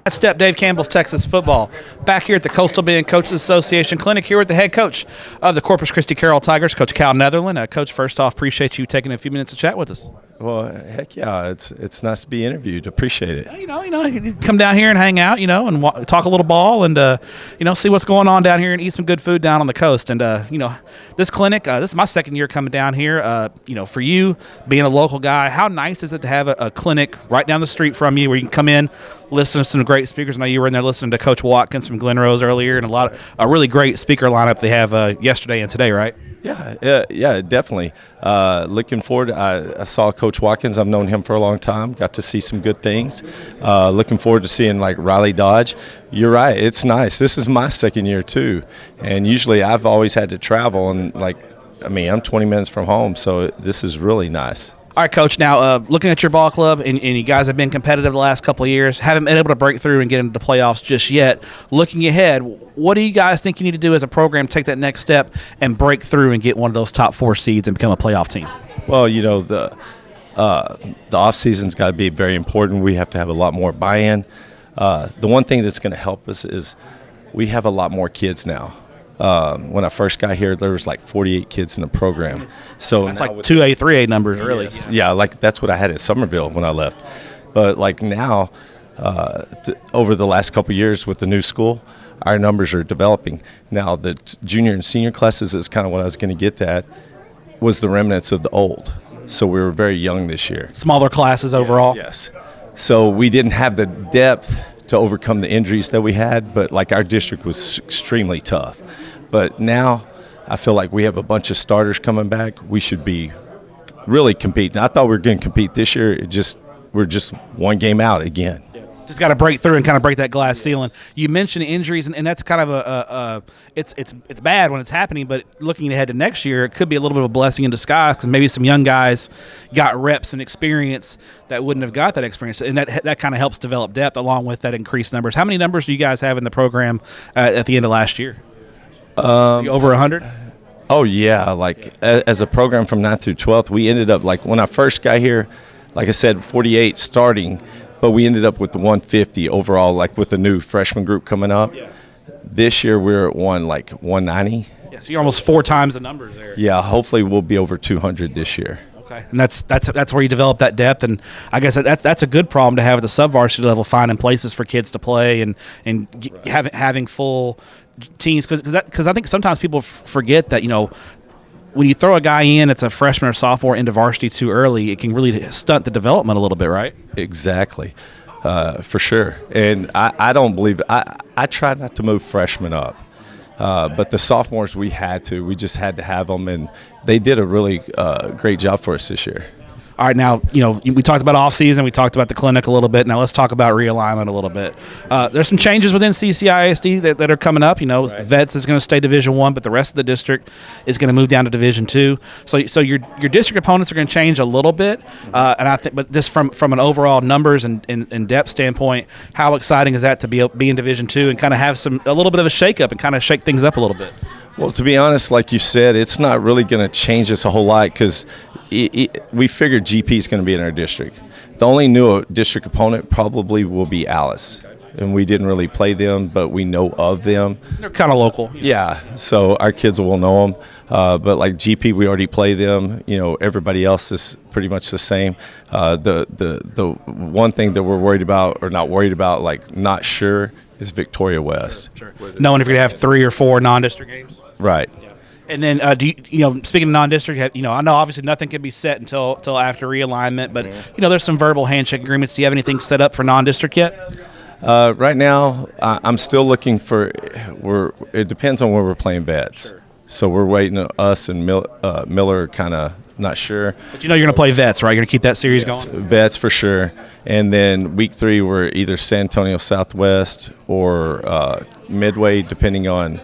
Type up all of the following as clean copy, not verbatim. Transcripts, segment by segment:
That's Step Dave Campbell's Texas football. Back here at the Coastal Bend Coaches Association Clinic here with the head coach of the Corpus Christi Carroll Tigers, Coach Cal Neathlerin. Coach, first off, appreciate you taking a few minutes to chat with us. Well, heck yeah, it's nice to be interviewed. Appreciate it. You know, come down here and hang out, and talk a little ball and, see what's going on down here and eat some good food down on the coast. And, this clinic, this is my second year coming down here. For you, being a local guy, how nice is it to have a clinic right down the street from you where you can come in, listen to some great speakers? I know you were in there listening to Coach Watkins from Glen Rose earlier, and a really great speaker lineup they have yesterday and today, right? Yeah, definitely. Looking forward. I saw Coach Watkins. I've known him for a long time. Got to see some good things. Looking forward to seeing Riley Dodge. You're right. It's nice. This is my second year too, and usually I've always had to travel. And I'm 20 minutes from home, so this is really nice. All right, Coach, now looking at your ball club, and you guys have been competitive the last couple of years, haven't been able to break through and get into the playoffs just yet. Looking ahead, what do you guys think you need to do as a program to take that next step and break through and get one of those top 4 seeds and become a playoff team? Well, the offseason's got to be very important. We have to have a lot more buy-in. The one thing that's going to help us is we have a lot more kids now. When I first got here, there was 48 kids in the program. So that's 2A, 3A numbers, really. Yes. Yeah, that's what I had at Summerville when I left. But now, over the last couple of years with the new school, our numbers are developing. Now, the junior and senior classes is kind of what I was going to get at, was the remnants of the old. So we were very young this year. Smaller classes overall? Yes. So we didn't have the depth to overcome the injuries that we had, but our district was extremely tough. But now I feel like we have a bunch of starters coming back. We should be really competing. I thought we were going to compete this year. We're just one game out again. Just got to break through and kind of break that glass ceiling. You mentioned injuries, and that's kind of it's bad when it's happening, but looking ahead to next year, it could be a little bit of a blessing in disguise because maybe some young guys got reps and experience that wouldn't have got that experience, and that kind of helps develop depth along with that increased numbers. How many numbers do you guys have in the program at the end of last year? Over 100? Oh, yeah. As a program from 9th through 12th, we ended up, when I first got here, like I said, 48 starting, but we ended up with the 150 overall, with the new freshman group coming up. Yeah. This year, we're at 190. Yeah, so you're almost 4 times the numbers there. Yeah, hopefully we'll be over 200 this year. Okay, and that's where you develop that depth, and I guess that's a good problem to have at the sub-varsity level, finding places for kids to play and having full teams, because I think sometimes people forget that when you throw a guy in, it's a freshman or sophomore into varsity too early, it can really stunt the development a little bit, right? Exactly, for sure. And I don't believe I try not to move freshmen up, but the sophomores we just had to have them, and they did a really great job for us this year. All right, now, we talked about off-season, we talked about the clinic a little bit. Now let's talk about realignment a little bit. There's some changes within CCISD that are coming up. Right. Vets is going to stay Division I, but the rest of the district is going to move down to Division II. So your district opponents are going to change a little bit, and I think, but just from an overall numbers and depth standpoint, how exciting is that to be in Division II and kind of have a little bit of a shake-up and kind of shake things up a little bit? Well, to be honest, like you said, it's not really going to change us a whole lot because we figured GP is going to be in our district. The only new district opponent probably will be Alice, and we didn't really play them, but we know of them. They're kind of local. Yeah, so our kids will know them. But GP, we already play them. Everybody else is pretty much the same. The one thing that we're worried about, or not worried about, not sure, is Victoria West. Sure. Knowing if you're going to have 3 or 4 non-district games. Right. Yeah. And then, speaking of non-district, I know obviously nothing can be set until after realignment, but there's some verbal handshake agreements. Do you have anything set up for non-district yet? Right now, I'm still looking for. It depends on where we're playing vets. Sure. So we're waiting. Us and Miller kind of not sure. But you're going to play vets, right? You're going to keep that series going. Vets for sure. And then week 3, we're either San Antonio Southwest or Midway, depending on.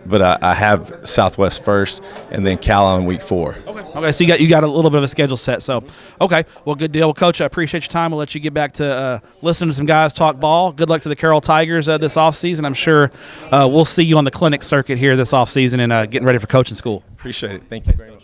But I have Southwest first, and then Cal on week 4. Okay. So you got a little bit of a schedule set. So, okay. Well, good deal. Well, Coach, I appreciate your time. We'll let you get back to listening to some guys talk ball. Good luck to the Carroll Tigers this offseason. I'm sure we'll see you on the clinic circuit here this offseason and getting ready for coaching school. Appreciate it. Thank you very much.